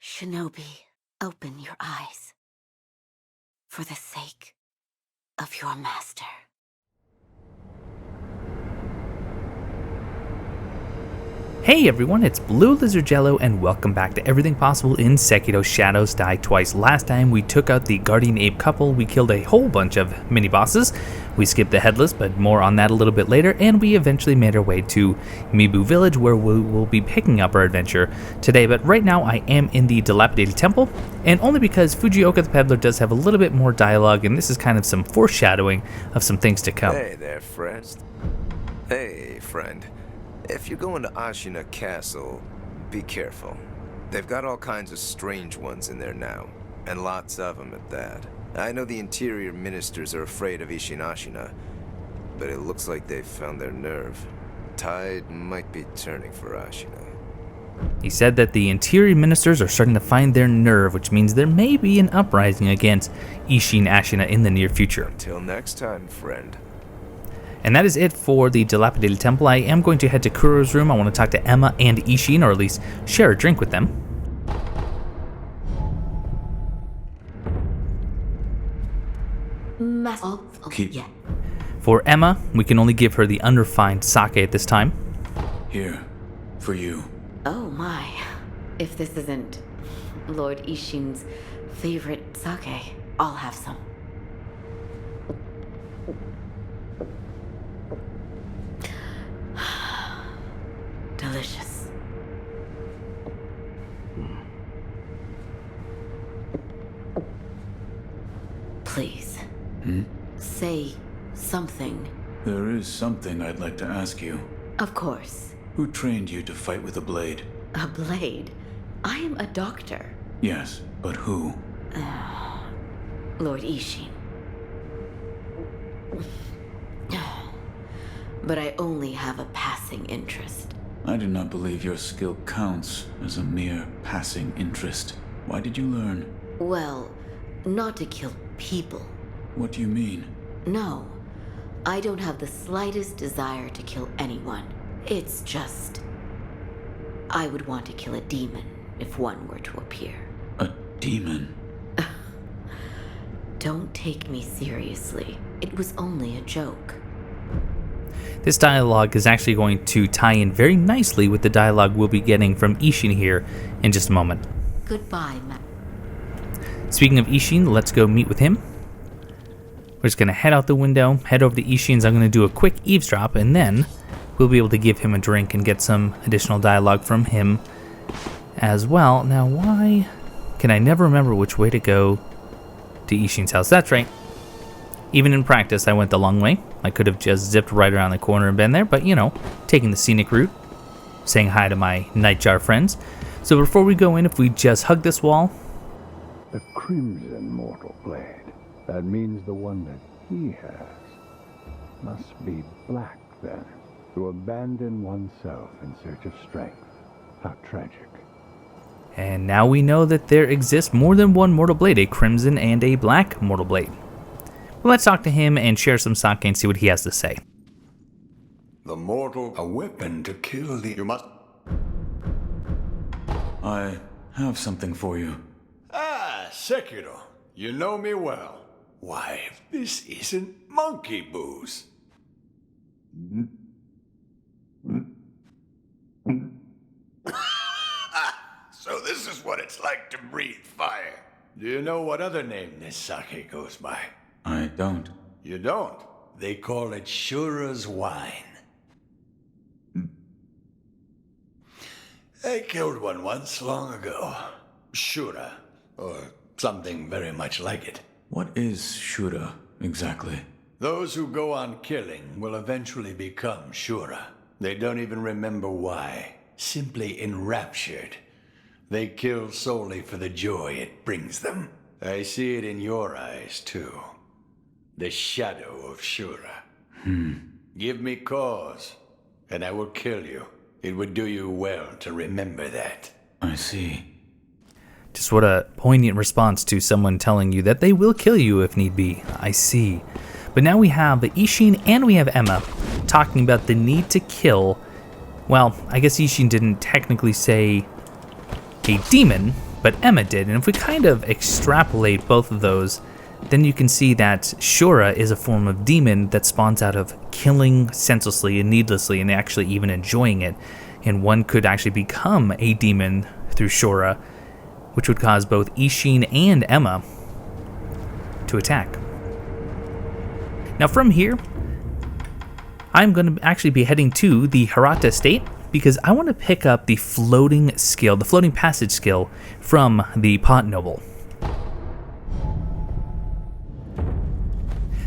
Shinobi, open your eyes. For the sake of your master. Hey everyone, it's BlueLizardJello and welcome back to Everything Possible in Sekiro Shadows Die Twice. Last time we took out the Guardian Ape couple, we killed a whole bunch of mini-bosses, we skipped the Headless, but more on that a little bit later, and we eventually made our way to Mibu Village where we will be picking up our adventure today. But right now I am in the dilapidated temple, and only because Fujioka the Peddler does have a little bit more dialogue, and this is kind of some foreshadowing of some things to come. Hey there, friend. Hey, friend. If you're going to Ashina Castle, be careful. They've got all kinds of strange ones in there now, and lots of them at that. I know the interior ministers are afraid of Isshin Ashina, but it looks like they've found their nerve. Tide might be turning for Ashina. He said that the interior ministers are starting to find their nerve, which means there may be an uprising against Isshin Ashina in the near future. Until next time, friend. And that is it for the dilapidated temple. I am going to head to Kuro's room. I want to talk to Emma and Isshin, or at least share a drink with them. Yeah. For Emma, we can only give her the unrefined sake at this time. Here, for you. Oh my. If this isn't Lord Isshin's favorite sake, I'll have some. Delicious. Please. Say something. There is something I'd like to ask you. Of course. Who trained you to fight with a blade? A blade? I am a doctor. Yes, but who? Lord Isshin. But I only have a passing interest. I do not believe your skill counts as a mere passing interest. Why did you learn? Well, not to kill people. What do you mean? No, I don't have the slightest desire to kill anyone. It's just... I would want to kill a demon if one were to appear. A demon? Don't take me seriously. It was only a joke. This dialogue is actually going to tie in very nicely with the dialogue we'll be getting from Isshin here in just a moment. Goodbye, Speaking of Isshin, let's go meet with him. We're just going to head out the window, head over to Isshin's. I'm going to do a quick eavesdrop, and then we'll be able to give him a drink and get some additional dialogue from him as well. Now, why can I never remember which way to go to Isshin's house? That's right. Even in practice, I went the long way. I could have just zipped right around the corner and been there, but you know, taking the scenic route, saying hi to my nightjar friends. So before we go in, if we just hug this wall. The crimson mortal blade. That means the one that he has must be black, then. To abandon oneself in search of strength. How tragic. And now we know that there exists more than one mortal blade, a crimson and a black mortal blade. Well, let's talk to him and share some sake and see what he has to say. The mortal, a weapon to kill the... You must... I have something for you. Ah, Sekiro. You know me well. Why, this isn't monkey booze. So this is what it's like to breathe fire. Do you know what other name this sake goes by? I don't. You don't? They call it Shura's wine. I killed one once long ago. Shura, or something very much like it. What is Shura, exactly? Those who go on killing will eventually become Shura. They don't even remember why. Simply enraptured. They kill solely for the joy it brings them. I see it in your eyes, too. The shadow of Shura. Give me cause, and I will kill you. It would do you well to remember that. I see. Just what a poignant response to someone telling you that they will kill you if need be. I see. But now we have Isshin and we have Emma talking about the need to kill. Well, I guess Isshin didn't technically say a demon, but Emma did. And if we kind of extrapolate both of those, then you can see that Shura is a form of demon that spawns out of killing senselessly and needlessly and actually even enjoying it. And one could actually become a demon through Shura, which would cause both Isshin and Emma to attack. Now from here, I'm going to actually be heading to the Hirata estate because I want to pick up the floating skill, the floating passage skill from the Pot Noble.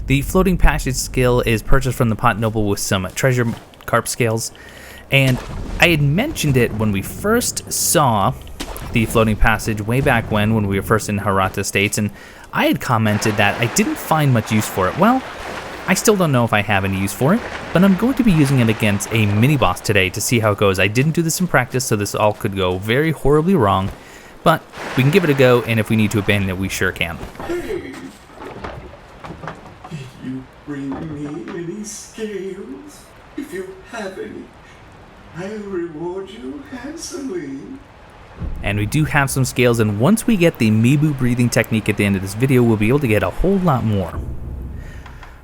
The floating passage skill is purchased from the Pot Noble with some treasure carp scales, and I had mentioned it when we first saw the floating passage way back when we were first in Hirata Estates, and I had commented that I didn't find much use for it. Well, I still don't know if I have any use for it, but I'm going to be using it against a mini-boss today to see how it goes. I didn't do this in practice, so this all could go very horribly wrong, but we can give it a go, and if we need to abandon it, we sure can. Hey! Did you bring me any scales? If you have any, I'll reward you handsomely. And we do have some scales, and once we get the Mibu breathing technique at the end of this video, we'll be able to get a whole lot more.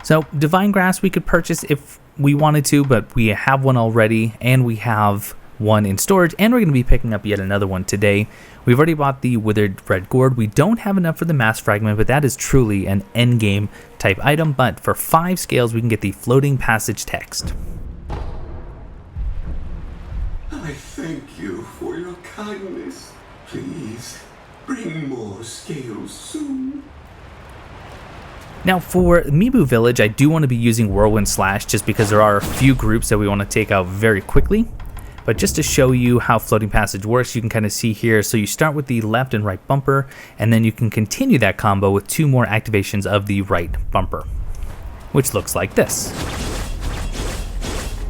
So, Divine Grass we could purchase if we wanted to, but we have one already, and we have one in storage, and we're going to be picking up yet another one today. We've already bought the Withered Red Gourd. We don't have enough for the Mass Fragment, but that is truly an endgame type item. But for 5 scales, we can get the Floating Passage text. I thank you for your kindness. Please, bring more scales soon. Now for Mibu Village, I do want to be using Whirlwind Slash just because there are a few groups that we want to take out very quickly. But just to show you how Floating Passage works, you can kind of see here. So you start with the left and right bumper, and then you can continue that combo with 2 more activations of the right bumper, which looks like this.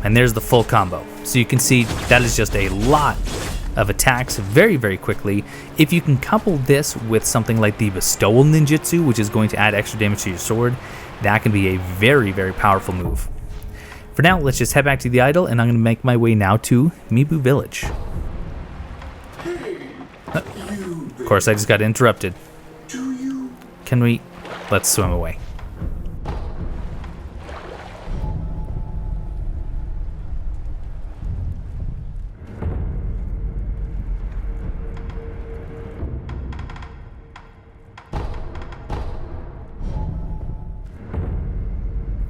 And there's the full combo. So you can see that is just a lot of attacks very, very quickly. If you can couple this with something like the Bestowal Ninjutsu, which is going to add extra damage to your sword, that can be a very, very powerful move. For now, let's just head back to the idol, and I'm going to make my way now to Mibu Village. Of course, I just got interrupted. Can we? Let's swim away.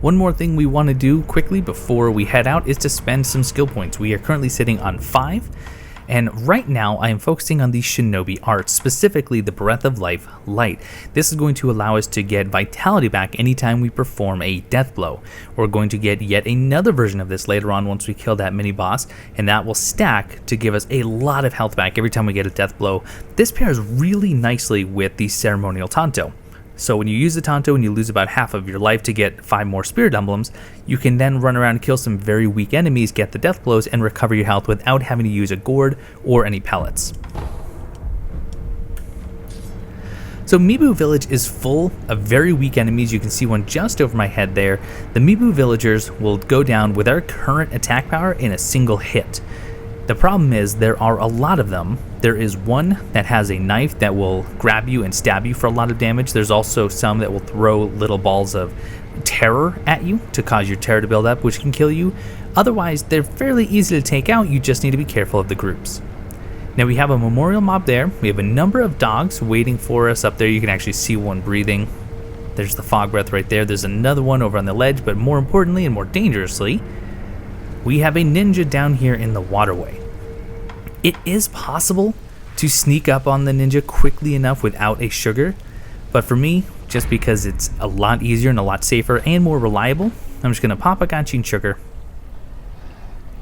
One more thing we want to do quickly before we head out is to spend some skill points. We are currently sitting on 5, and right now I am focusing on the Shinobi arts, specifically the Breath of Life Light. This is going to allow us to get vitality back anytime we perform a death blow. We're going to get yet another version of this later on once we kill that mini boss, and that will stack to give us a lot of health back every time we get a death blow. This pairs really nicely with the Ceremonial Tanto. So when you use the Tanto and you lose about half of your life to get 5 more Spirit Emblems, you can then run around and kill some very weak enemies, get the death blows, and recover your health without having to use a gourd or any pellets. So Mibu Village is full of very weak enemies. You can see one just over my head there. The Mibu villagers will go down with our current attack power in a single hit. The problem is there are a lot of them. There is one that has a knife that will grab you and stab you for a lot of damage. There's also some that will throw little balls of terror at you to cause your terror to build up, which can kill you. Otherwise, they're fairly easy to take out. You just need to be careful of the groups. Now we have a memorial mob there. We have a number of dogs waiting for us up there. You can actually see one breathing. There's the fog breath right there. There's another one over on the ledge, but more importantly and more dangerously, we have a ninja down here in the waterway. It is possible to sneak up on the ninja quickly enough without a sugar, but for me, just because it's a lot easier and a lot safer and more reliable, I'm just going to pop a Ganchin sugar,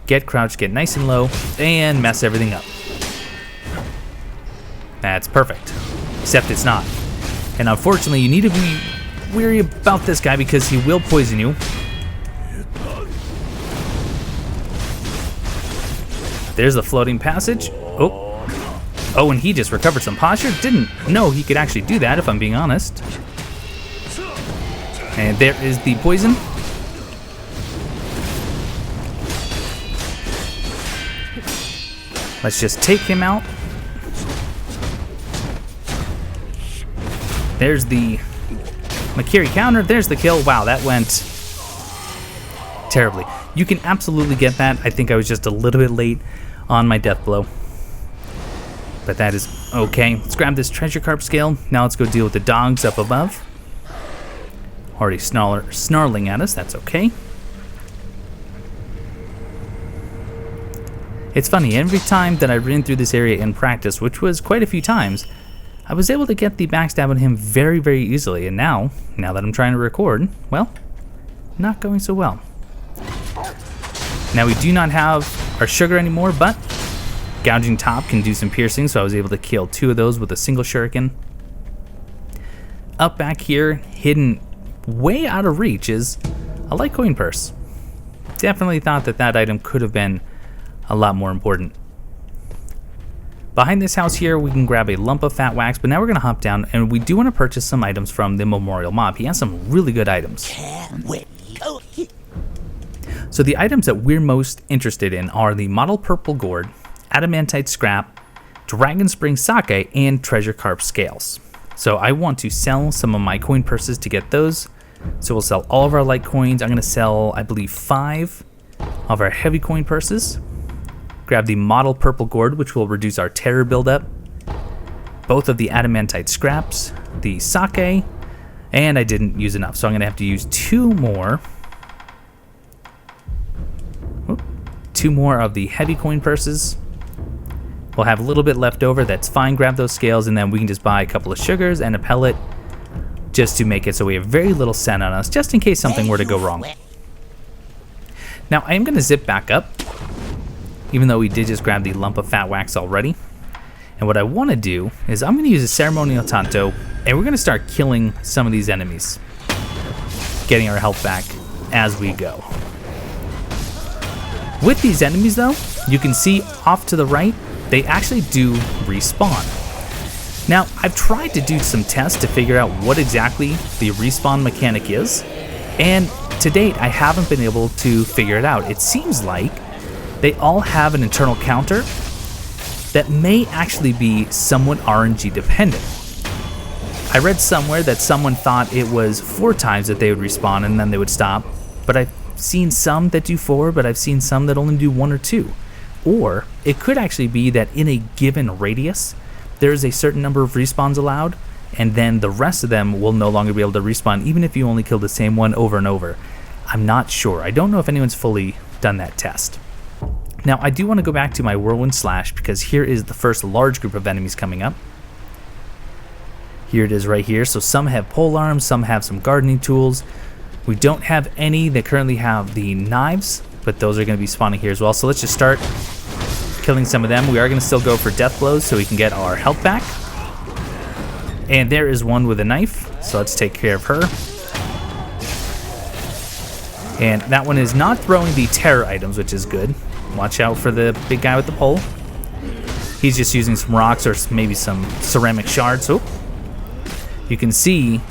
get crouched, get nice and low, and mess everything up. That's perfect, except it's not. And unfortunately, you need to be wary about this guy because he will poison you. There's the floating passage. Oh, and he just recovered some posture. Didn't know he could actually do that, if I'm being honest. And there is the poison. Let's just take him out. There's the Makiri counter. There's the kill. Wow, that went terribly. You can absolutely get that. I think I was just a little bit late on my death blow. But that is okay. Let's grab this treasure carp scale. Now let's go deal with the dogs up above. Already snarling at us. That's okay. It's funny, every time that I ran through this area in practice, which was quite a few times, I was able to get the backstab on him very, very easily. And now that I'm trying to record, well, not going so well. Now we do not have our sugar anymore, but gouging top can do some piercing, so I was able to kill 2 of those with a single shuriken. Up back here, hidden way out of reach, is a light coin purse. Definitely thought that item could have been a lot more important. Behind this house here, we can grab a lump of fat wax, but now we're going to hop down, and we do want to purchase some items from the memorial mob. He has some really good items. So the items that we're most interested in are the model purple gourd, adamantite scrap, dragon spring sake, and treasure carp scales. So I want to sell some of my coin purses to get those. So we'll sell all of our light coins. I'm going to sell, I believe, 5 of our heavy coin purses. Grab the model purple gourd, which will reduce our terror buildup. Both of the adamantite scraps, the sake, and I didn't use enough, so I'm going to have to use 2 more. 2 more of the heavy coin purses. We'll have a little bit left over, that's fine. Grab those scales, and then we can just buy a couple of sugars and a pellet just to make it so we have very little sen on us, just in case something were to go wrong. Now, I am going to zip back up, even though we did just grab the lump of fat wax already. And what I want to do is I'm going to use a ceremonial tanto, and we're going to start killing some of these enemies, getting our health back as we go. With these enemies, though, you can see off to the right, they actually do respawn. Now, I've tried to do some tests to figure out what exactly the respawn mechanic is, and to date, I haven't been able to figure it out. It seems like they all have an internal counter that may actually be somewhat RNG dependent. I read somewhere that someone thought it was 4 times that they would respawn and then they would stop, but I've seen some that do 4, but I've seen some that only do 1 or 2. Or it could actually be that in a given radius, there's a certain number of respawns allowed, and then the rest of them will no longer be able to respawn, even if you only kill the same one over and over. I'm not sure. I don't know if anyone's fully done that test. Now, I do want to go back to my Whirlwind Slash, because here is the first large group of enemies coming up. Here it is right here. So some have pole arms, some have some gardening tools. We don't have any that currently have the knives, but those are going to be spawning here as well. So let's just start killing some of them. We are going to still go for death blows so we can get our health back. And there is one with a knife, so let's take care of her. And that one is not throwing the terror items, which is good. Watch out for the big guy with the pole. He's just using some rocks or maybe some ceramic shards. Oh. You can see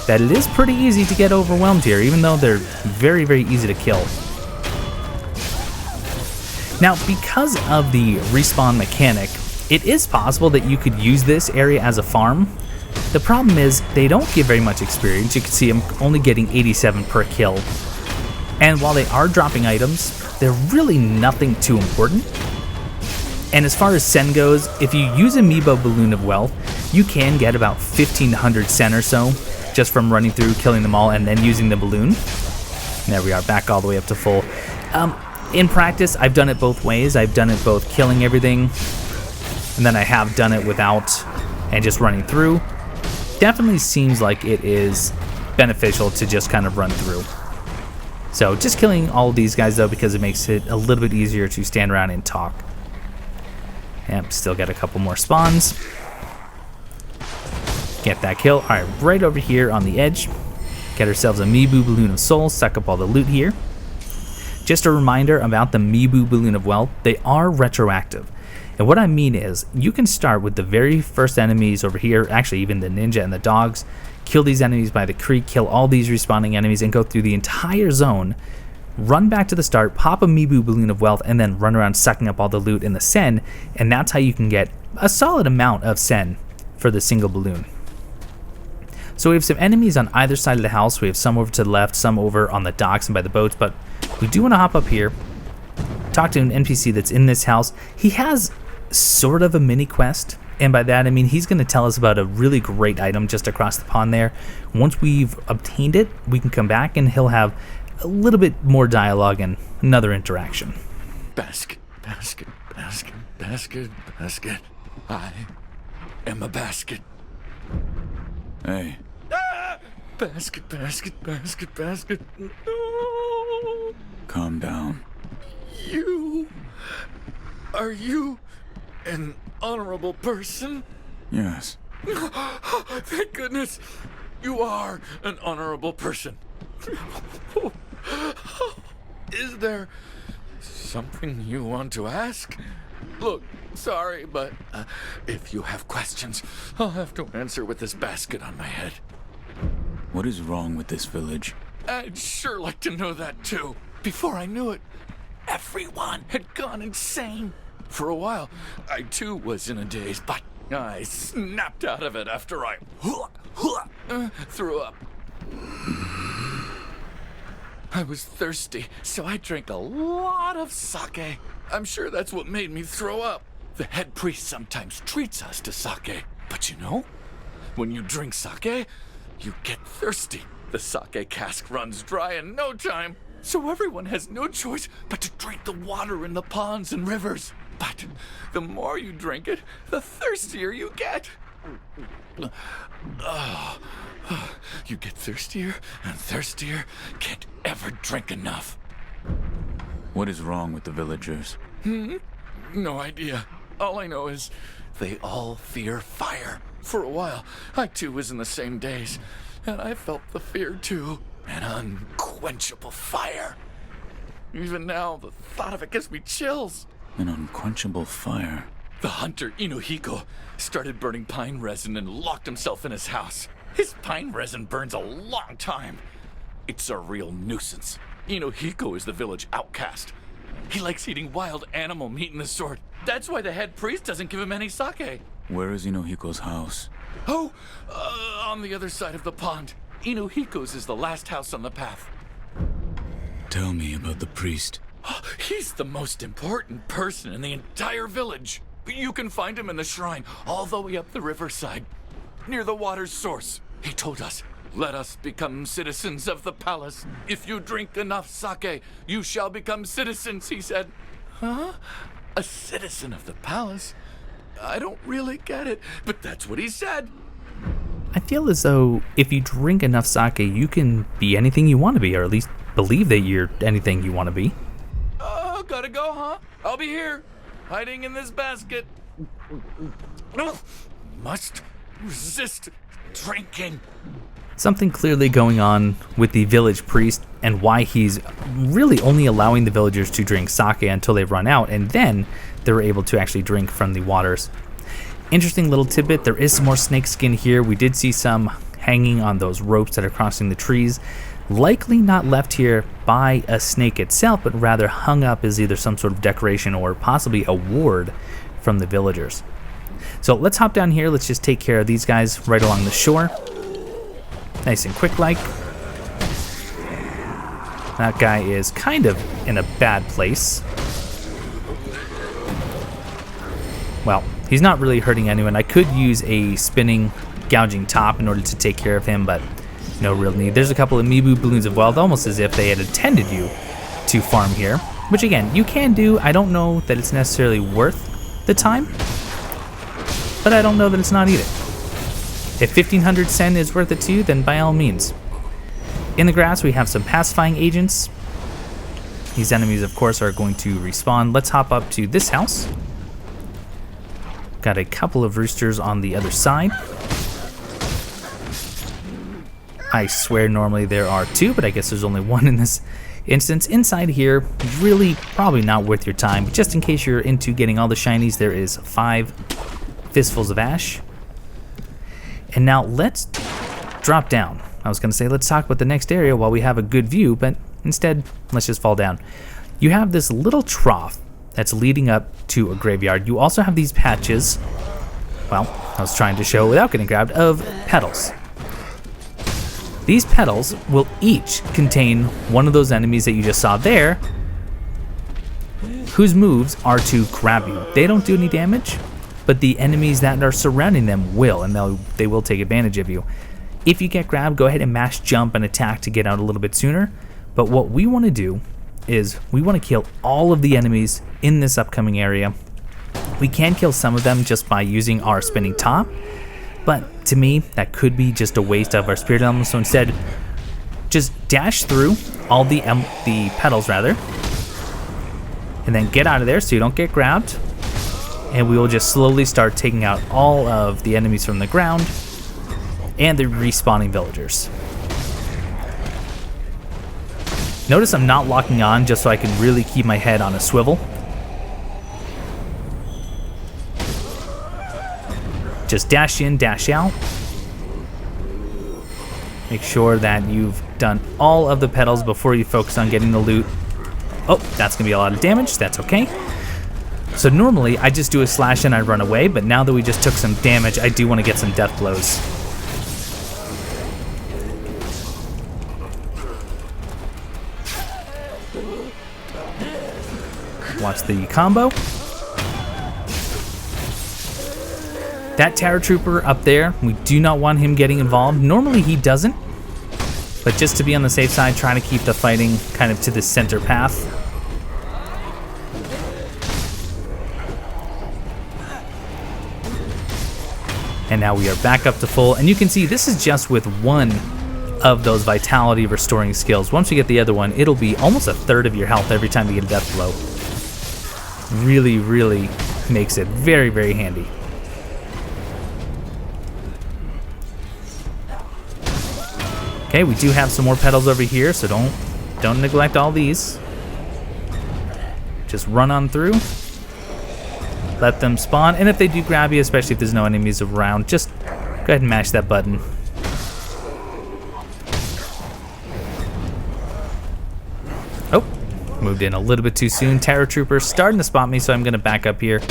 that it is pretty easy to get overwhelmed here, even though they're very, very easy to kill. Now, because of the respawn mechanic, it is possible that you could use this area as a farm. The problem is they don't give very much experience. You can see I'm only getting 87 per kill. And while they are dropping items, they're really nothing too important. And as far as sen goes, if you use a Mibu Balloon of Wealth, you can get about 1,500 sen or so just from running through, killing them all, and then using the balloon. And there we are, back all the way up to full. In practice, I've done it both ways. I've done it both killing everything, and then I have done it without and just running through. Definitely seems like it is beneficial to just kind of run through. So just killing all of these guys though, because it makes it a little bit easier to stand around and talk. Yep, still got a couple more spawns. Get that kill. Alright, right over here on the edge. Get ourselves a Mibu Balloon of Souls, suck up all the loot here. Just a reminder about the Mibu Balloon of Wealth, they are retroactive. And what I mean is, you can start with the very first enemies over here, actually even the ninja and the dogs, kill these enemies by the creek, kill all these respawning enemies, and go through the entire zone, run back to the start, pop a Mibu Balloon of Wealth, and then run around sucking up all the loot in the sen, and that's how you can get a solid amount of sen for the single balloon. So we have some enemies on either side of the house. We have some over to the left, some over on the docks and by the boats, but we do want to hop up here, talk to an NPC that's in this house. He has sort of a mini quest, and by that I mean he's going to tell us about a really great item just across the pond there. Once we've obtained it, we can come back and he'll have a little bit more dialogue and another interaction. Basket, basket, basket, basket, basket. I am a basket. Hey, Basket, basket, basket, basket. No. calm down. Are you an honorable person? Yes. Thank goodness you are an honorable person. Is there something you want to ask? Look, sorry, but if you have questions, I'll have to answer with this basket on my head. What is wrong with this village? I'd sure like to know that too. Before I knew it, everyone had gone insane. For a while, I too was in a daze, but I snapped out of it after I threw up. I was thirsty, so I drank a lot of sake. I'm sure that's what made me throw up. The head priest sometimes treats us to sake, but you know, when you drink sake, you get thirsty. The sake cask runs dry in no time, so everyone has no choice but to drink the water in the ponds and rivers. But the more you drink it, the thirstier you get. You get thirstier and thirstier, can't ever drink enough. What is wrong with the villagers? No idea. All I know is they all fear fire. For a while, I too was in the same daze, and I felt the fear too. An unquenchable fire. Even now, the thought of it gives me chills. An unquenchable fire. The hunter Inuhiko started burning pine resin and locked himself in his house. His pine resin burns a long time. It's a real nuisance. Inuhiko is the village outcast. He likes eating wild animal meat and the sort. That's why the head priest doesn't give him any sake. Where is Inuhiko's house? Oh, on the other side of the pond. Inuhiko's is the last house on the path. Tell me about the priest. He's the most important person in the entire village. You can find him in the shrine all the way up the riverside, near the water's source. He told us, "Let us become citizens of the palace. If you drink enough sake, you shall become citizens," he said. Huh? A citizen of the palace? I don't really get it, but that's what he said. I feel as though if you drink enough sake, you can be anything you want to be, or at least believe that you're anything you want to be. Oh, gotta go, huh? I'll be here, hiding in this basket. Must resist drinking. Something clearly going on with the village priest and why he's really only allowing the villagers to drink sake until they run out, and then they're able to actually drink from the waters. Interesting little tidbit, there is some more snake skin here. We did see some hanging on those ropes that are crossing the trees. Likely not left here by a snake itself, but rather hung up as either some sort of decoration or possibly a ward from the villagers. So let's hop down here. Let's just take care of these guys right along the shore. Nice and quick like. That guy is kind of in a bad place. Well, he's not really hurting anyone. I could use a spinning, gouging top in order to take care of him, but no real need. There's a couple of Mibu balloons of wealth, almost as if they had intended you to farm here, which again, you can do. I don't know that it's necessarily worth the time, but I don't know that it's not either. If 1500 sen is worth it to you, then by all means. In the grass, we have some pacifying agents. These enemies, of course, are going to respawn. Let's hop up to this house. Got a couple of roosters on the other side. I swear normally there are two, but I guess there's only one in this instance. Inside here, really probably not worth your time, but just in case you're into getting all the shinies, there is 5 fistfuls of ash. And now let's drop down. I was going to say let's talk about the next area while we have a good view, but instead let's just fall down. You have this little trough that's leading up to a graveyard. You also have these patches, well, I was trying to show without getting grabbed, of petals. These petals will each contain one of those enemies that you just saw there, whose moves are to grab you. They don't do any damage, but the enemies that are surrounding them will, and they will take advantage of you. If you get grabbed, go ahead and mash jump and attack to get out a little bit sooner. But what we want to do is we want to kill all of the enemies in this upcoming area. We can kill some of them just by using our spinning top, but to me, that could be just a waste of our spirit element. So instead, just dash through all the petals rather, and then get out of there so you don't get grabbed. And we will just slowly start taking out all of the enemies from the ground and the respawning villagers. Notice I'm not locking on just so I can really keep my head on a swivel. Just dash in, dash out. Make sure that you've done all of the petals before you focus on getting the loot. Oh, that's gonna be a lot of damage, that's okay. So normally I just do a slash and I run away, but now that we just took some damage, I do want to get some death blows. Watch the combo. That Terror Trooper up there, we do not want him getting involved. Normally he doesn't, but just to be on the safe side, trying to keep the fighting kind of to the center path. And now we are back up to full, and you can see this is just with one of those vitality restoring skills. Once you get the other one, it'll be almost a third of your health every time you get a death blow. Really, really makes it very, very handy. Okay, we do have some more petals over here, so don't neglect all these. Just run on through. Let them spawn, and if they do grab you, especially if there's no enemies around, just go ahead and mash that button. Oh, moved in a little bit too soon. Terror Trooper starting to spot me, so I'm going to back up here.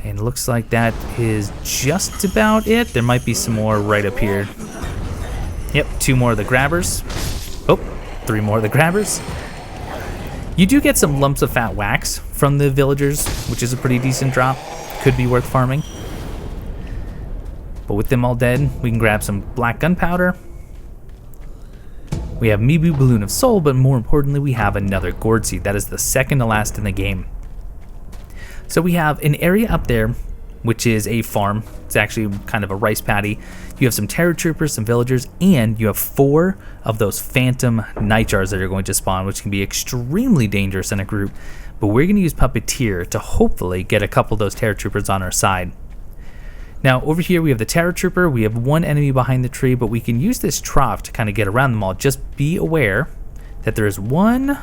And looks like that is just about it. There might be some more right up here. Yep, 2 more of the grabbers. Oh, 3 more of the grabbers. You do get some lumps of fat wax from the villagers, which is a pretty decent drop. Could be worth farming. But with them all dead, we can grab some black gunpowder. We have Mibu Balloon of Soul, but more importantly, we have another gourd seed. That is the second to last in the game. So we have an area up there, which is a farm. It's actually kind of a rice paddy. You have some Terror Troopers, some villagers, and you have 4 of those phantom nightjars that are going to spawn, which can be extremely dangerous in a group. But we're going to use Puppeteer to hopefully get a couple of those Terror Troopers on our side. Now over here we have the Terror Trooper. We have 1 enemy behind the tree, but we can use this trough to kind of get around them all. Just be aware that there is 1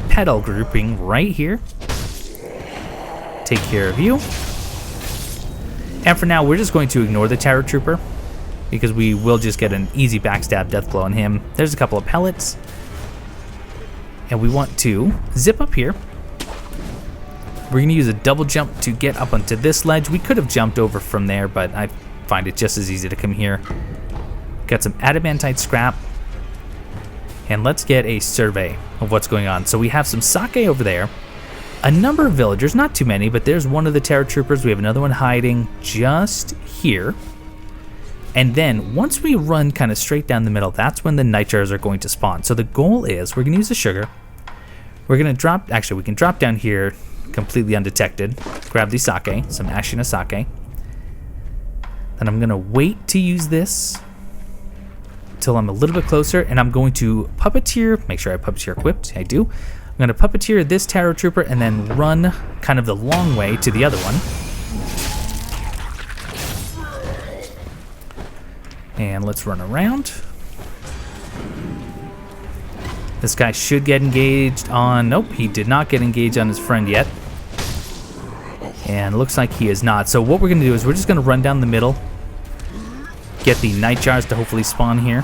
petal grouping right here. Take care of you. And for now, we're just going to ignore the Terror Trooper because we will just get an easy backstab death blow on him. There's a couple of pellets. And we want to zip up here. We're going to use a double jump to get up onto this ledge. We could have jumped over from there, but I find it just as easy to come here. Got some adamantite scrap. And let's get a survey of what's going on. So we have some sake over there. A number of villagers, not too many, but there's one of the Terror Troopers. We have another one hiding just here. And then once we run kind of straight down the middle, that's when the nightjars are going to spawn. So the goal is we're going to use the sugar. We're going to drop, actually we can drop down here completely undetected. Grab the sake, some Ashina sake. Then I'm going to wait to use this until I'm a little bit closer, and I'm going to Puppeteer, make sure I have Puppeteer equipped, I do. I'm going to Puppeteer this Terror Trooper and then run kind of the long way to the other one. And let's run around. This guy should get engaged on... Nope, he did not get engaged on his friend yet. And looks like he is not. So what we're going to do is we're just going to run down the middle. Get the nightjars to hopefully spawn here.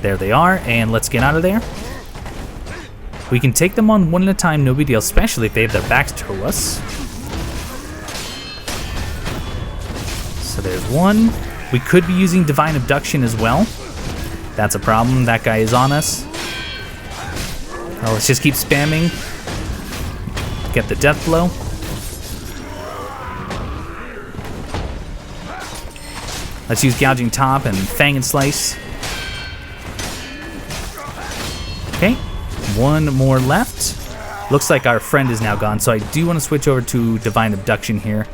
There they are, and let's get out of there. We can take them on one at a time, no big deal, especially if they have their backs to us. So there's one. We could be using Divine Abduction as well. That's a problem. That guy is on us. Oh, let's just keep spamming. Get the death blow. Let's use Gouging Top and Fang and Slice. Okay, one more left. Looks like our friend is now gone, so I do want to switch over to Divine Abduction here.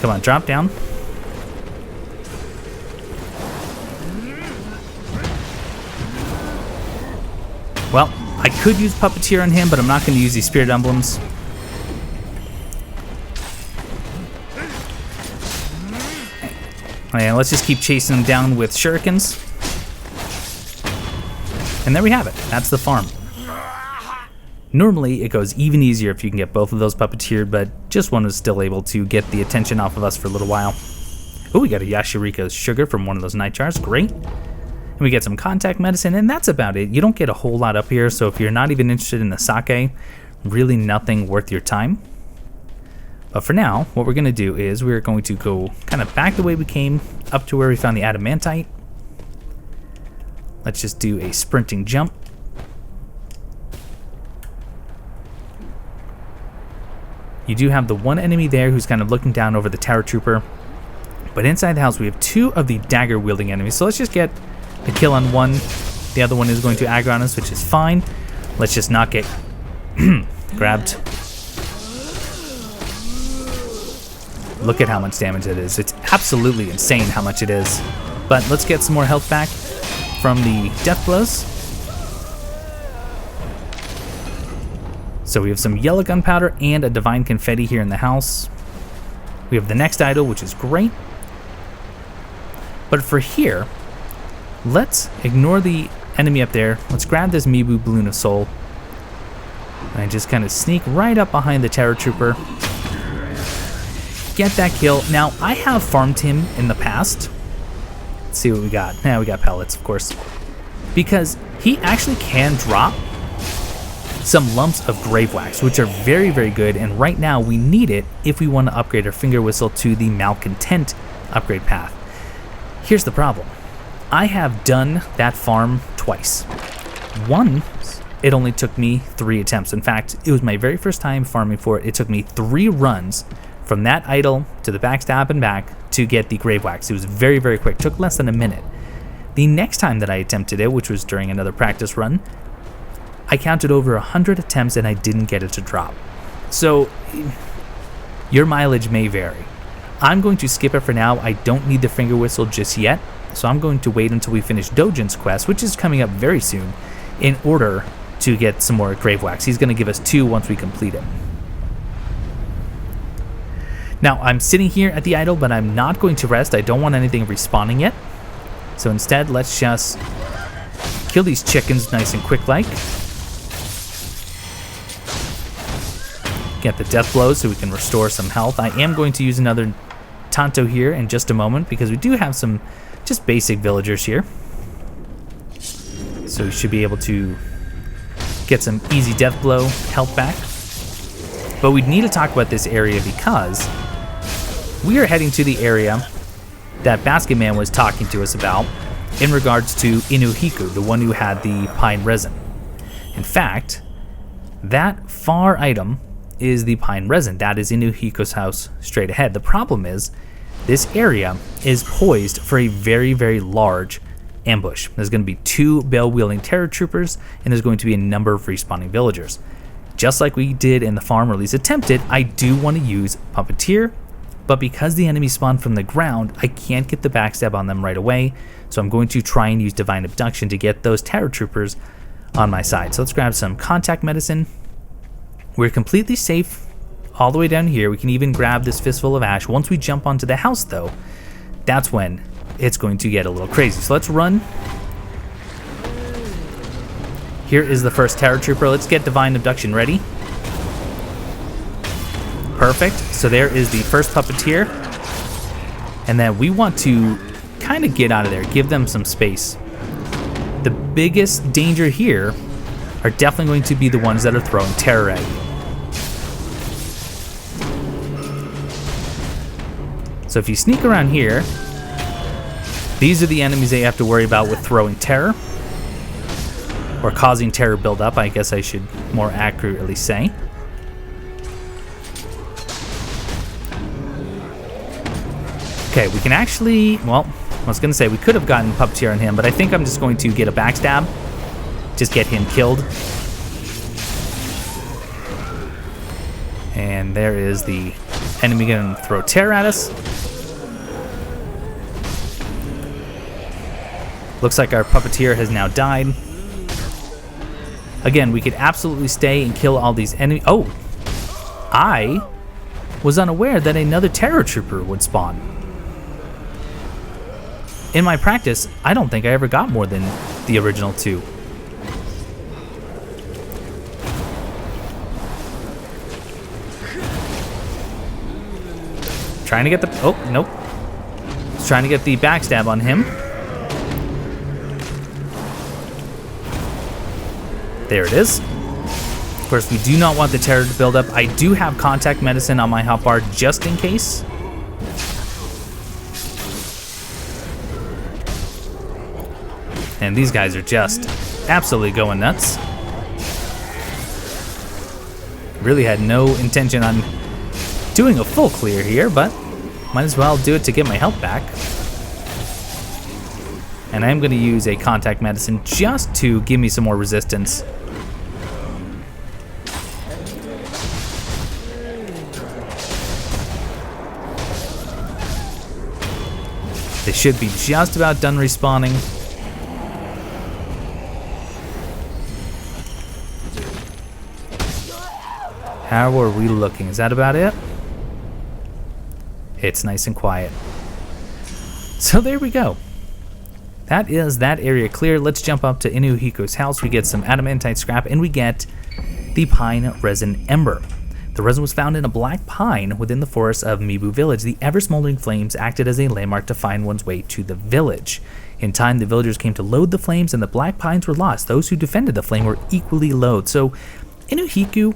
Come on, drop down. Well, I could use Puppeteer on him, but I'm not going to use these Spirit Emblems. And let's just keep chasing them down with Shurikens. And there we have it. That's the farm. Normally, it goes even easier if you can get both of those puppeteered, but just one was still able to get the attention off of us for a little while. Oh, we got a Yashiriko's sugar from one of those nightjars. Great. And we get some contact medicine, and that's about it. You don't get a whole lot up here, so if you're not even interested in the sake, really nothing worth your time. But for now, what we're going to do is we're going to go kind of back the way we came up to where we found the adamantite. Let's just do a sprinting jump. You do have the one enemy there who's kind of looking down over the Tower Trooper. But inside the house, we have two of the dagger-wielding enemies. So let's just get a kill on one. The other one is going to aggro on us, which is fine. Let's just not get grabbed. Look at how much damage it is. It's absolutely insane how much it is. But let's get some more health back from the death blows. So we have some yellow gunpowder and a divine confetti here in the house. We have the next idol, which is great. But for here, let's ignore the enemy up there. Let's grab this Mibu Balloon of Soul and just kind of sneak right up behind the Terror Trooper. Get that kill. Now, I have farmed him in the past. Let's see what we got. Yeah, we got pellets, of course. Because he actually can drop some lumps of grave wax, which are very, very good, and right now we need it if we want to upgrade our finger whistle to the Malcontent upgrade path. Here's the problem. I have done that farm twice. Once, it only took me 3 attempts. In fact, it was my very first time farming for it. It took me 3 runs from that idol to the backstab and back to get the grave wax. It was very, very quick. It took less than a minute. The next time that I attempted it, which was during another practice run, I counted over 100 attempts and I didn't get it to drop. So your mileage may vary. I'm going to skip it for now. I don't need the finger whistle just yet, so I'm going to wait until we finish Dojin's quest, which is coming up very soon, in order to get some more grave wax. He's going to give us 2 once we complete it. Now, I'm sitting here at the idol, but I'm not going to rest. I don't want anything respawning yet. So instead, let's just kill these chickens nice and quick like. Get the death blows so we can restore some health. I am going to use another Tanto here in just a moment because we do have some just basic villagers here. So we should be able to get some easy death blow health back. But we need to talk about this area because we are heading to the area that Basket Man was talking to us about in regards to Inuhiko, the one who had the pine resin. In fact, that far item is the pine resin. That is Inuhiko's house straight ahead. The problem is this area is poised for a very, very large ambush. There's going to be 2 bell-wielding terror troopers, and there's going to be a number of respawning villagers. Just like we did in the farm, or at least attempted, I do want to use Puppeteer, but because the enemy spawned from the ground, I can't get the backstab on them right away, so I'm going to try and use Divine Abduction to get those terror troopers on my side. So let's grab some contact medicine. We're completely safe all the way down here. We can even grab this fistful of ash. Once we jump onto the house, though, that's when it's going to get a little crazy. So let's run. Here is the first terror trooper. Let's get Divine Abduction ready. Perfect. So there is the first puppeteer. And then we want to kind of get out of there, give them some space. The biggest danger here are definitely going to be the ones that are throwing terror at you. So if you sneak around here, these are the enemies that you have to worry about with throwing terror. Or causing terror buildup, I guess I should more accurately say. Okay, we can actually, well, I was going to say we could have gotten Puppeteer on him, but I think I'm just going to get a backstab. Just get him killed. And there is the enemy going to throw terror at us. Looks like our Puppeteer has now died. Again, we could absolutely stay and kill all these enemies. Oh! I was unaware that another Terror Trooper would spawn. In my practice, I don't think I ever got more than the original 2. Trying to get the... Oh, nope. Just trying to get the backstab on him. There it is. Of course, we do not want the terror to build up. I do have contact medicine on my hotbar just in case. And these guys are just absolutely going nuts. Really had no intention on doing a full clear here, but might as well do it to get my health back. And I'm going to use a contact medicine just to give me some more resistance. They should be just about done respawning. How are we looking? Is that about it? It's nice and quiet. So there we go. That is that area clear. Let's jump up to Inuhiko's house. We get some adamantite scrap and we get the pine resin ember. The resin was found in a black pine within the forest of Mibu village. The ever-smoldering flames acted as a landmark to find one's way to the village. In time, the villagers came to load the flames and the black pines were lost. Those who defended the flame were equally loathed. So Inuhiko,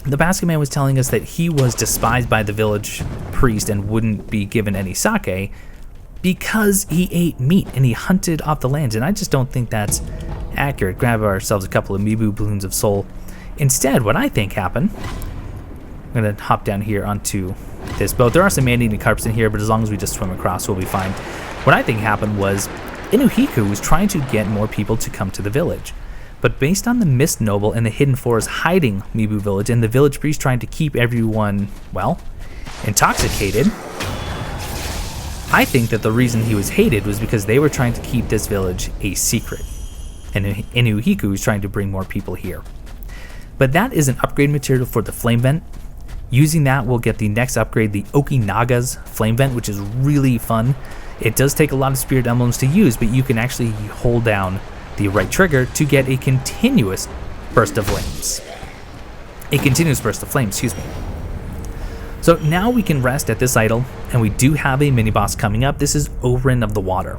the basket man, was telling us that he was despised by the village priest and wouldn't be given any sake because he ate meat and he hunted off the lands, and I just don't think that's accurate. Grab ourselves a couple of Mibu balloons of soul. Instead, what I think happened, I'm going to hop down here onto this boat. There are some man-eating carps in here, but as long as we just swim across, we'll be fine. What I think happened was Inuhiko was trying to get more people to come to the village. But based on the Mist Noble and the Hidden Forest hiding Mibu village and the village priest trying to keep everyone, well, intoxicated, I think that the reason he was hated was because they were trying to keep this village a secret. And Inuhiko was trying to bring more people here. But that is an upgrade material for the flame vent. Using that, we'll get the next upgrade, the Okinaga's flame vent, which is really fun. It does take a lot of spirit emblems to use, but you can actually hold down the right trigger to get a continuous burst of flames. Excuse me. So now we can rest at this idol, and we do have a mini-boss coming up. This is Orin of the Water.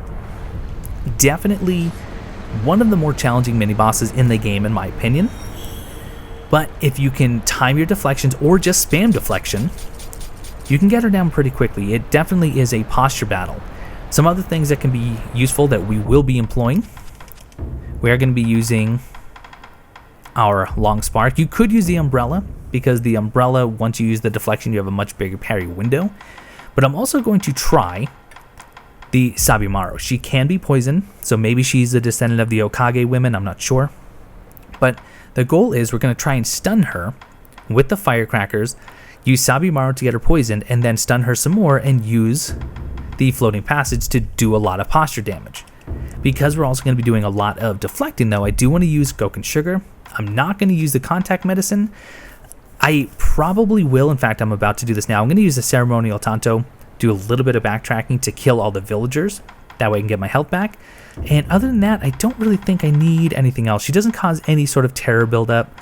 Definitely one of the more challenging mini-bosses in the game, in my opinion. But if you can time your deflections or just spam deflection, you can get her down pretty quickly. It definitely is a posture battle. Some other things that can be useful that we will be employing. We are going to be using our long spark. You could use the umbrella, because the umbrella, once you use the deflection, you have a much bigger parry window. But I'm also going to try the Sabimaru. She can be poisoned, so maybe she's a descendant of the Okage women, I'm not sure. But the goal is we're going to try and stun her with the firecrackers, use Sabimaru to get her poisoned, and then stun her some more and use the floating passage to do a lot of posture damage. Because we're also going to be doing a lot of deflecting though, I do want to use Goken Sugar. I'm not going to use the contact medicine. I probably will, in fact I'm about to do this now. I'm going to use the Ceremonial Tanto, do a little bit of backtracking to kill all the villagers. That way I can get my health back. And other than that, I don't really think I need anything else. She doesn't cause any sort of terror buildup.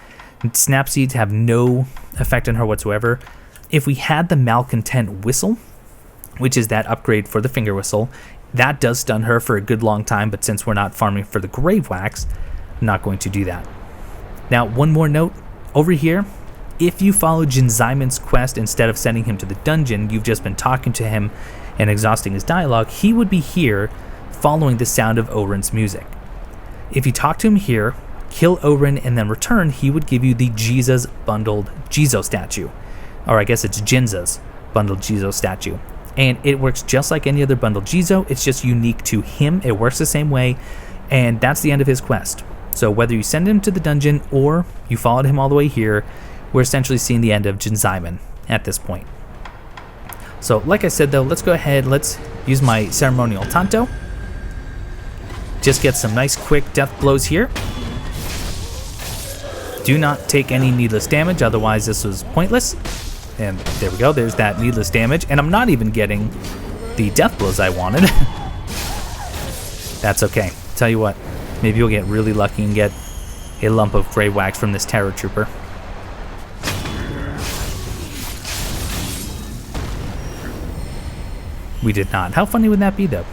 Snap seeds have no effect on her whatsoever. If we had the Malcontent Whistle, which is that upgrade for the finger whistle, that does stun her for a good long time, but since we're not farming for the Grave Wax, I'm not going to do that. Now, one more note. Over here, if you follow Jinzaiman's quest instead of sending him to the dungeon, you've just been talking to him and exhausting his dialogue, he would be here following the sound of Oren's music. If you talk to him here, kill Oren, and then return, he would give you the Jesus bundled Jizo statue. Or I guess it's Jinza's bundled Jizo statue. And it works just like any other bundled Jizo, it's just unique to him, it works the same way, and that's the end of his quest. So whether you send him to the dungeon or you followed him all the way here, we're essentially seeing the end of Jinzaiman at this point. So like I said though, let's go ahead, let's use my ceremonial tanto. Just get some nice quick death blows here. Do not take any needless damage, otherwise this was pointless. And there we go, there's that needless damage. And I'm not even getting the death blows I wanted. That's okay. Tell you what, maybe you'll get really lucky and get a lump of gray wax from this Terror Trooper. We did not. How funny would that be though?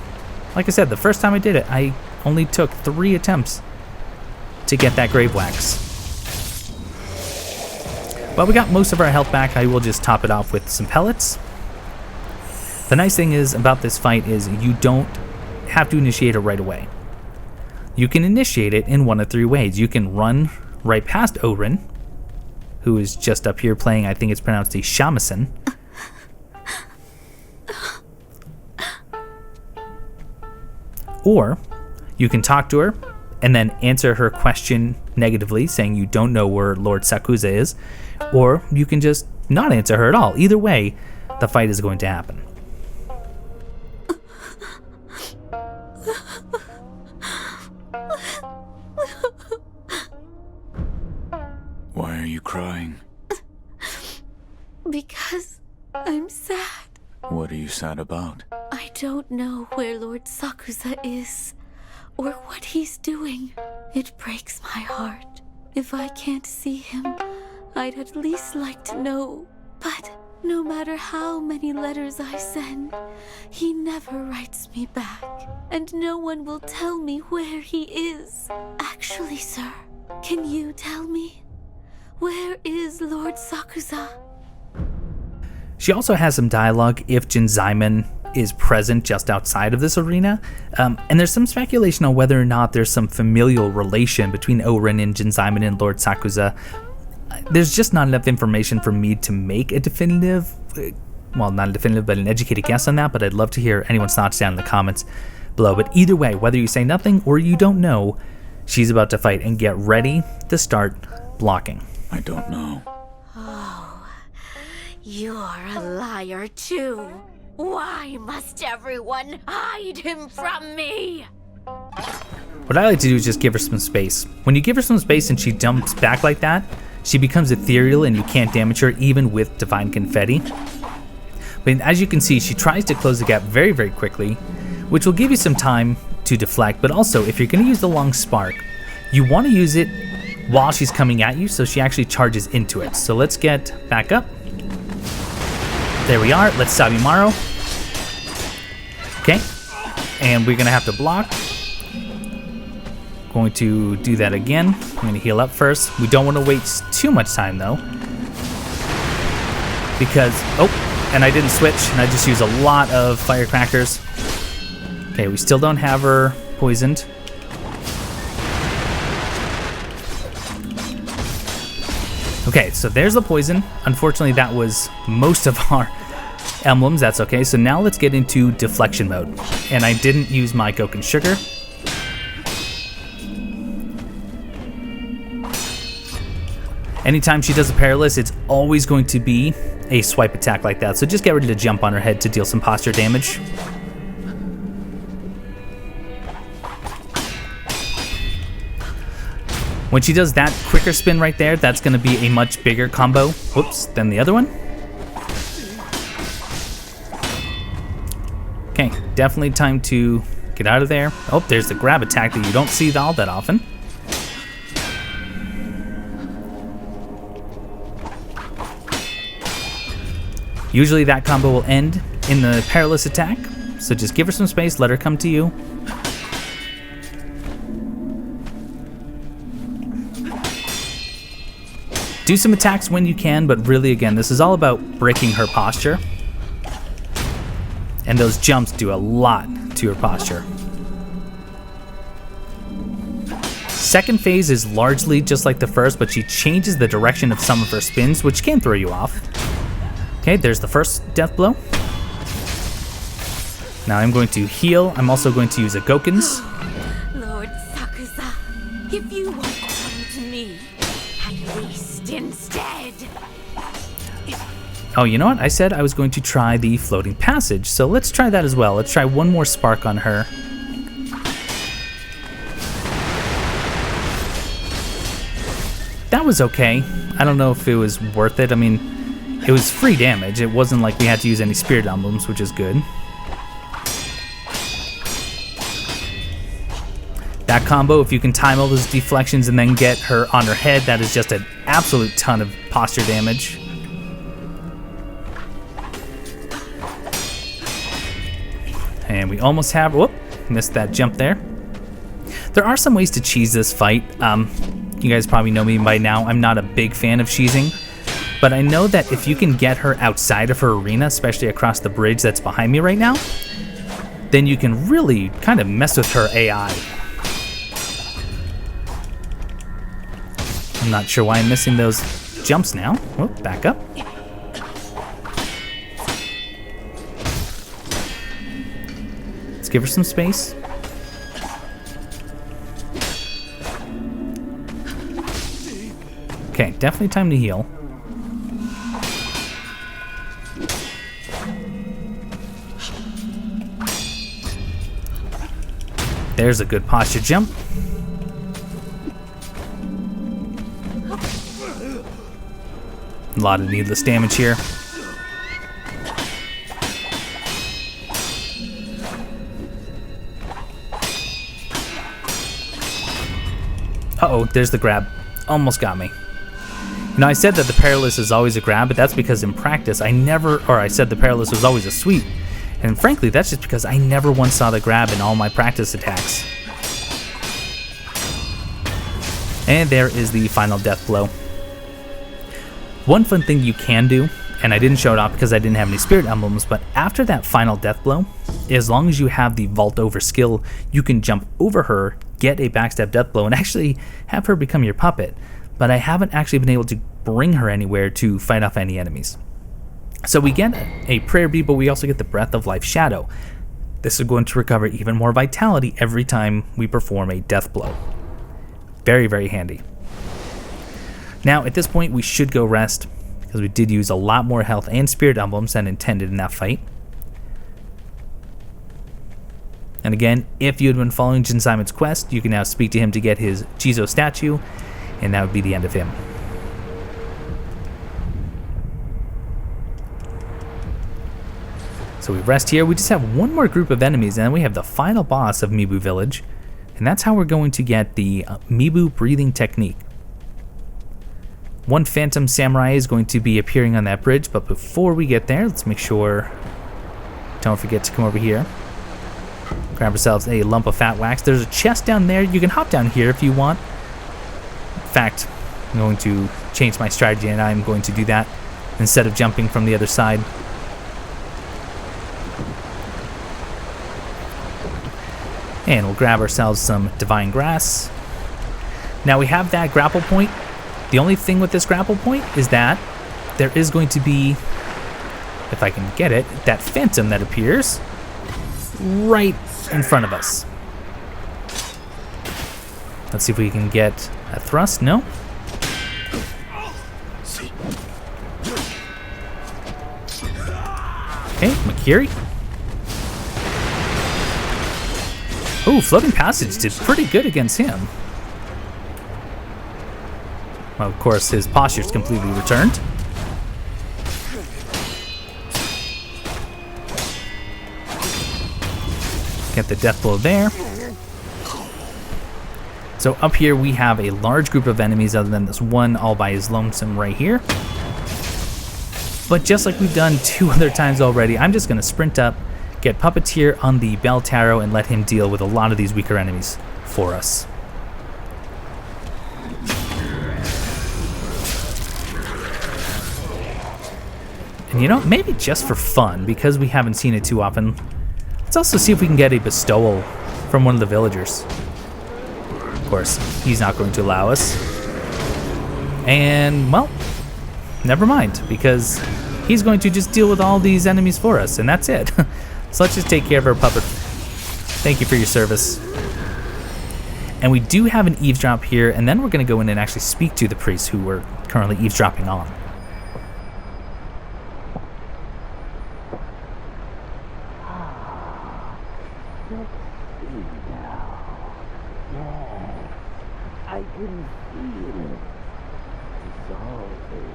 Like I said, the first time I did it, I only took 3 attempts to get that grave wax. Well, we got most of our health back. I will just top it off with some pellets. The nice thing is about this fight is you don't have to initiate it right away. You can initiate it in one of 3 ways. You can run right past Oren, who is just up here playing, I think it's pronounced a shamisen. Or you can talk to her and then answer her question negatively, saying you don't know where Lord Sakuza is, or you can just not answer her at all. Either way, the fight is going to happen. Why are you crying? Because I'm sad. What are you sad about? I don't know where Lord Sakuza is, or what he's doing. It breaks my heart. If I can't see him, I'd at least like to know. But no matter how many letters I send, he never writes me back. And no one will tell me where he is. Actually, sir, can you tell me? Where is Lord Sakuza? She also has some dialogue if Jinzaiman is present just outside of this arena, and there's some speculation on whether or not there's some familial relation between Oren and Jinzaiman and Lord Sakuza. There's just not enough information for me to make a definitive, well, not a definitive, but an educated guess on that, but I'd love to hear anyone's thoughts down in the comments below. But either way, whether you say nothing or you don't know, she's about to fight, and get ready to start blocking. I don't know. Oh, you're a liar too. Why must everyone hide him from me? What I like to do is just give her some space. When you give her some space and she jumps back like that, she becomes ethereal and you can't damage her even with Divine Confetti. But as you can see, she tries to close the gap very, very quickly, which will give you some time to deflect. But also, if you're going to use the long spark, you want to use it while she's coming at you so she actually charges into it. So let's get back up. There we are. Let's Sabimaro. Okay. And we're going to have to block. Going to do that again. I'm going to heal up first. We don't want to waste too much time though. Because, oh, and I didn't switch, and I just used a lot of firecrackers. Okay, we still don't have her poisoned. Okay, so there's the poison. Unfortunately, that was most of our emblems. That's okay. So now let's get into deflection mode. And I didn't use my Coke and Sugar. Anytime she does a Perilous, it's always going to be a swipe attack like that. So just get ready to jump on her head to deal some posture damage. When she does that quicker spin right there, that's going to be a much bigger combo, whoops, than the other one. Okay, definitely time to get out of there. Oh, there's the grab attack that you don't see all that often. Usually that combo will end in the Perilous attack, so just give her some space, let her come to you. Do some attacks when you can, but really, again, this is all about breaking her posture. And those jumps do a lot to her posture. Second phase is largely just like the first, but she changes the direction of some of her spins, which can throw you off. Okay, there's the first death blow. Now I'm going to heal. I'm also going to use a Gokins. Lord Sakusa, if you won't come to me, at least instead. Oh, you know what? I said I was going to try the floating passage, so let's try that as well. Let's try one more spark on her. That was okay. I don't know if it was worth it. I mean, it was free damage. It wasn't like we had to use any spirit emblems, which is good. That combo, if you can time all those deflections and then get her on her head, that is just an absolute ton of posture damage. And we almost have, whoop, missed that jump there. There are some ways to cheese this fight. You guys probably know me by now. I'm not a big fan of cheesing, but I know that if you can get her outside of her arena, especially across the bridge that's behind me right now, then you can really kind of mess with her AI. I'm not sure why I'm missing those jumps now. Whoop, back up. Let's give her some space. Okay, definitely time to heal. There's a good posture jump. A lot of needless damage here. Uh-oh, there's the grab. Almost got me. Now, I said that the Perilous is always a grab, but that's because in practice, I said the Perilous was always a sweep. And frankly, that's just because I never once saw the grab in all my practice attacks. And there is the final death blow. One fun thing you can do, and I didn't show it off because I didn't have any spirit emblems, but after that final death blow, as long as you have the vault over skill, you can jump over her, get a backstab death blow, and actually have her become your puppet. But I haven't actually been able to bring her anywhere to fight off any enemies. So we get a prayer bead, but we also get the Breath of Life Shadow. This is going to recover even more vitality every time we perform a death blow. Very, very handy. Now, at this point, we should go rest, because we did use a lot more health and spirit emblems than intended in that fight. And again, if you had been following Jin Simon's quest, you can now speak to him to get his Jizo statue, and that would be the end of him. So we rest here. We just have one more group of enemies, and then we have the final boss of Mibu Village, and that's how we're going to get the Mibu breathing technique. One Phantom Samurai is going to be appearing on that bridge, but before we get there, let's make sure, don't forget to come over here. Grab ourselves a lump of fat wax. There's a chest down there. You can hop down here if you want. In fact, I'm going to change my strategy, and I'm going to do that instead of jumping from the other side. And we'll grab ourselves some Divine Grass. Now we have that grapple point. The only thing with this grapple point is that there is going to be, if I can get it, that phantom that appears right in front of us. Let's see if we can get a thrust. No? Okay, Makiri. Oh, Floating Passage did pretty good against him. Well, of course, his posture's completely returned. Get the death blow there. So up here we have a large group of enemies other than this one all by his lonesome right here. But just like we've done 2 other times already, I'm just going to sprint up, get Puppeteer on the Bell Tarot, and let him deal with a lot of these weaker enemies for us. And you know, maybe just for fun, because we haven't seen it too often, let's also see if we can get a bestowal from one of the villagers. Of course, he's not going to allow us. And, well, never mind, because he's going to just deal with all these enemies for us, and that's it. So let's just take care of our puppet. Thank you for your service. And we do have an eavesdrop here, and then we're going to go in and actually speak to the priests who we're currently eavesdropping on. I can feel it. Dissolving.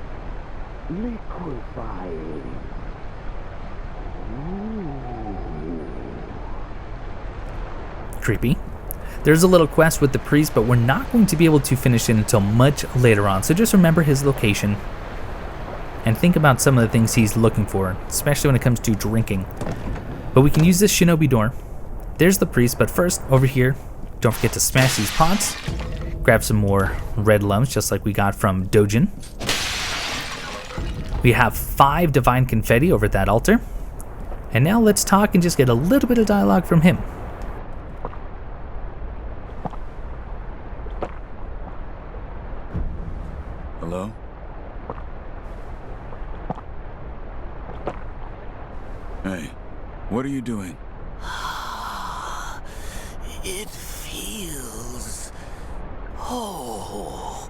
Liquefying. Creepy. There's a little quest with the priest, but we're not going to be able to finish it until much later on. So just remember his location and think about some of the things he's looking for, especially when it comes to drinking. But we can use this shinobi door. There's the priest, but first, over here, don't forget to smash these pots. Grab some more red lumps, just like we got from Dojin. We have 5 divine confetti over at that altar. And now let's talk and just get a little bit of dialogue from him. Hello? Hey, what are you doing? It feels... Oh,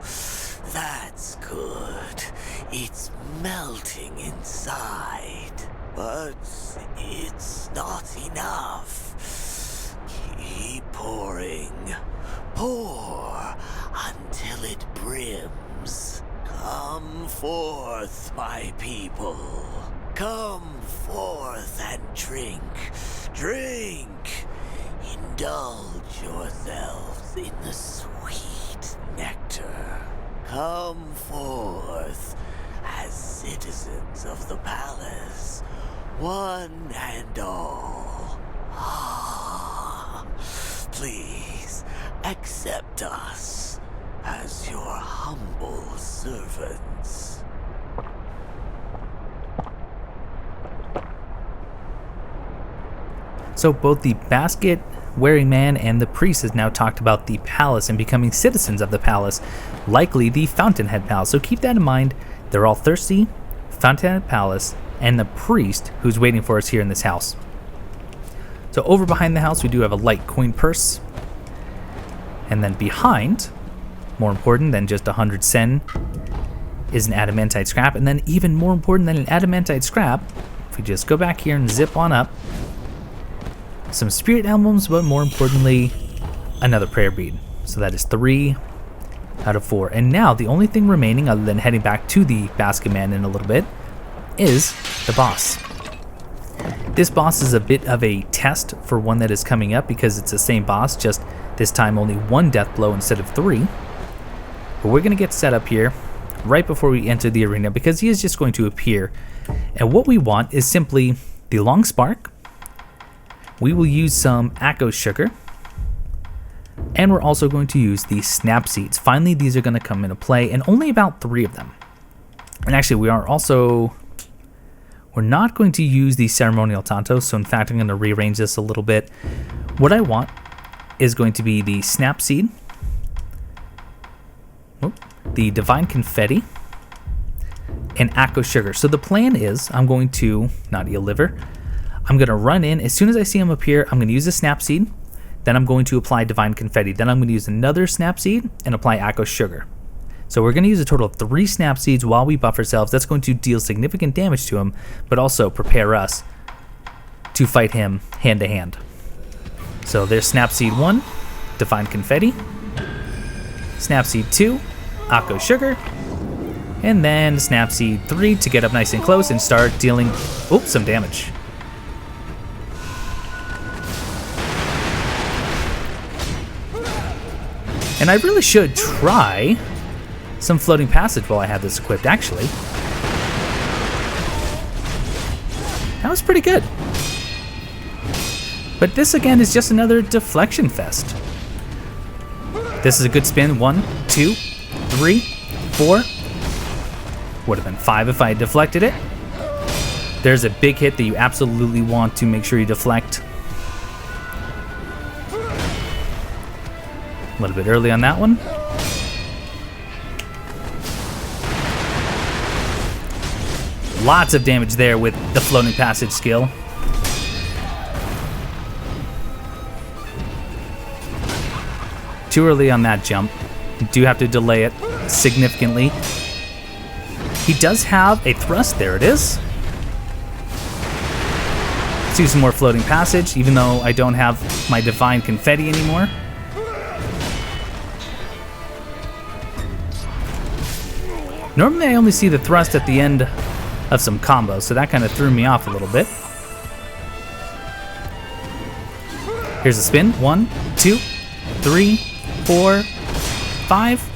that's good. It's melting inside. But it's not enough. Keep pouring. Pour until it brims. Come forth, my people. Come forth and drink. Drink. Indulge yourselves in the sweet nectar. Come forth as citizens of the palace, one and all. Please accept us as your humble servants. So both the basket-wearing man and the priest has now talked about the palace and becoming citizens of the palace, likely the Fountainhead Palace. So keep that in mind. They're all thirsty, Fountainhead Palace, and the priest who's waiting for us here in this house. So over behind the house, we do have a light coin purse. And then behind, more important than just 100 sen, is an adamantite scrap. And then even more important than an adamantite scrap, if we just go back here and zip on up, some spirit emblems, but more importantly, another prayer bead. So that is 3 out of 4. And now the only thing remaining, other than heading back to the basket man in a little bit, is the boss. This boss is a bit of a test for one that is coming up, because it's the same boss, just this time only 1 death blow instead of 3. But we're going to get set up here right before we enter the arena, because he is just going to appear. And what we want is simply the long spark. We will use some Akko sugar. And we're also going to use the snap seeds. Finally, these are going to come into play, and only about 3 of them. And actually, we're not going to use the ceremonial tanto, so in fact, I'm going to rearrange this a little bit. What I want is going to be the snap seed, the divine confetti, and Akko sugar. So the plan is, I'm going to not eat a liver. I'm going to run in. As soon as I see him appear, I'm going to use the snap seed. Then I'm going to apply divine confetti. Then I'm going to use another snap seed and apply Akko sugar. So we're going to use a total of 3 snap seeds while we buff ourselves. That's going to deal significant damage to him, but also prepare us to fight him hand to hand. So there's snap seed 1, divine confetti. Snap seed 2, Akko sugar. And then snap seed 3 to get up nice and close and start dealing some damage. And I really should try some floating passage while I have this equipped, actually. That was pretty good. But this, again, is just another deflection fest. This is a good spin. 1, 2, 3, 4. Would have been 5 if I had deflected it. There's a big hit that you absolutely want to make sure you deflect. A little bit early on that one. Lots of damage there with the floating passage skill. Too early on that jump. You do have to delay it significantly. He does have a thrust. There it is. Let's do some more floating passage, even though I don't have my divine confetti anymore. Normally I only see the thrust at the end of some combos, so that kind of threw me off a little bit. Here's a spin. 1, 2, 3, 4, 5.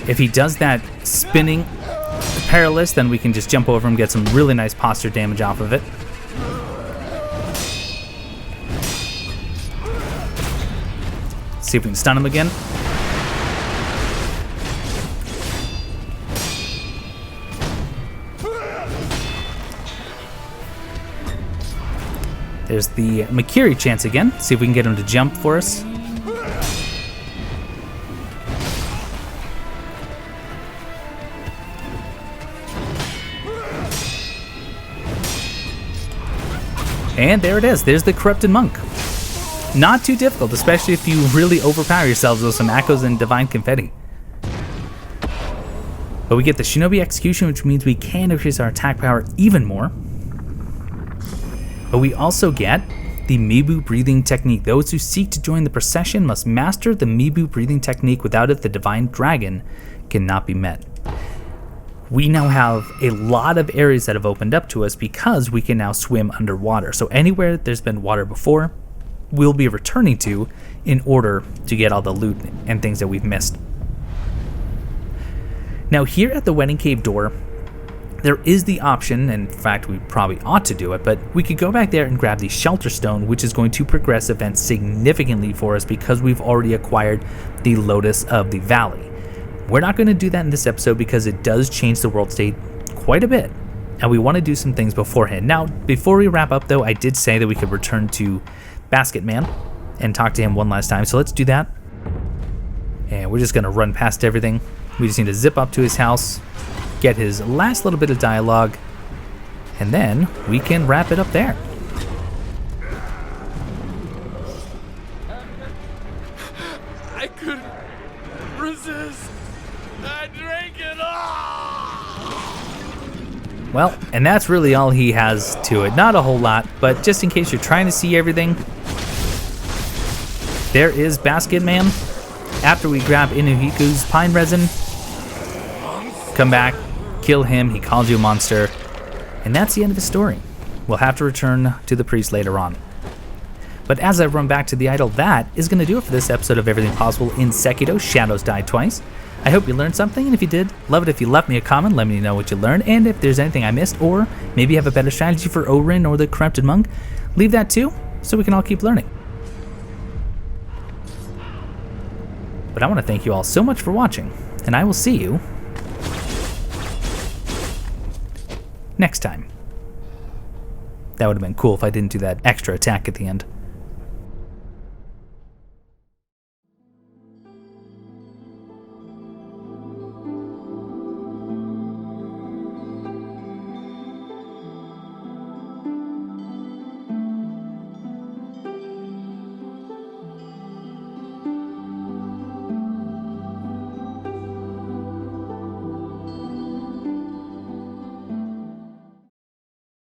If he does that spinning perilous, then we can just jump over and get some really nice posture damage off of it. See if we can stun him again. There's the Makiri chance again. See if we can get him to jump for us. And there it is. There's the Corrupted Monk. Not too difficult, especially if you really overpower yourselves with some Echoes and Divine Confetti. But we get the Shinobi Execution, which means we can increase our attack power even more. But we also get the Mibu breathing technique. Those who seek to join the procession must master the Mibu breathing technique. Without it, the Divine Dragon cannot be met. We now have a lot of areas that have opened up to us because we can now swim underwater. So anywhere there's been water before, we'll be returning to in order to get all the loot and things that we've missed. Now here at the Wedding Cave door, there is the option, and in fact we probably ought to do it, but we could go back there and grab the Shelter Stone, which is going to progress events significantly for us because we've already acquired the Lotus of the Valley. We're not going to do that in this episode because it does change the world state quite a bit, and we want to do some things beforehand. Now, before we wrap up though, I did say that we could return to Basket Man and talk to him one last time, so let's do that. And we're just going to run past everything. We just need to zip up to his house, get his last little bit of dialogue, and then we can wrap it up there. I couldn't resist. I drank it all. Well, and that's really all he has to it. Not a whole lot, but just in case you're trying to see everything, there is Basket Man. After we grab Inuhiko's pine resin, come back, kill him, he calls you a monster, and that's the end of his story. We'll have to return to the priest later on. But as I run back to the idol, that is going to do it for this episode of Everything Possible in Sekiro, Shadows Die Twice. I hope you learned something, and if you did, love it if you left me a comment, let me know what you learned, and if there's anything I missed, or maybe you have a better strategy for Orin or the Corrupted Monk, leave that too, so we can all keep learning. But I want to thank you all so much for watching, and I will see you next time. That would have been cool if I didn't do that extra attack at the end.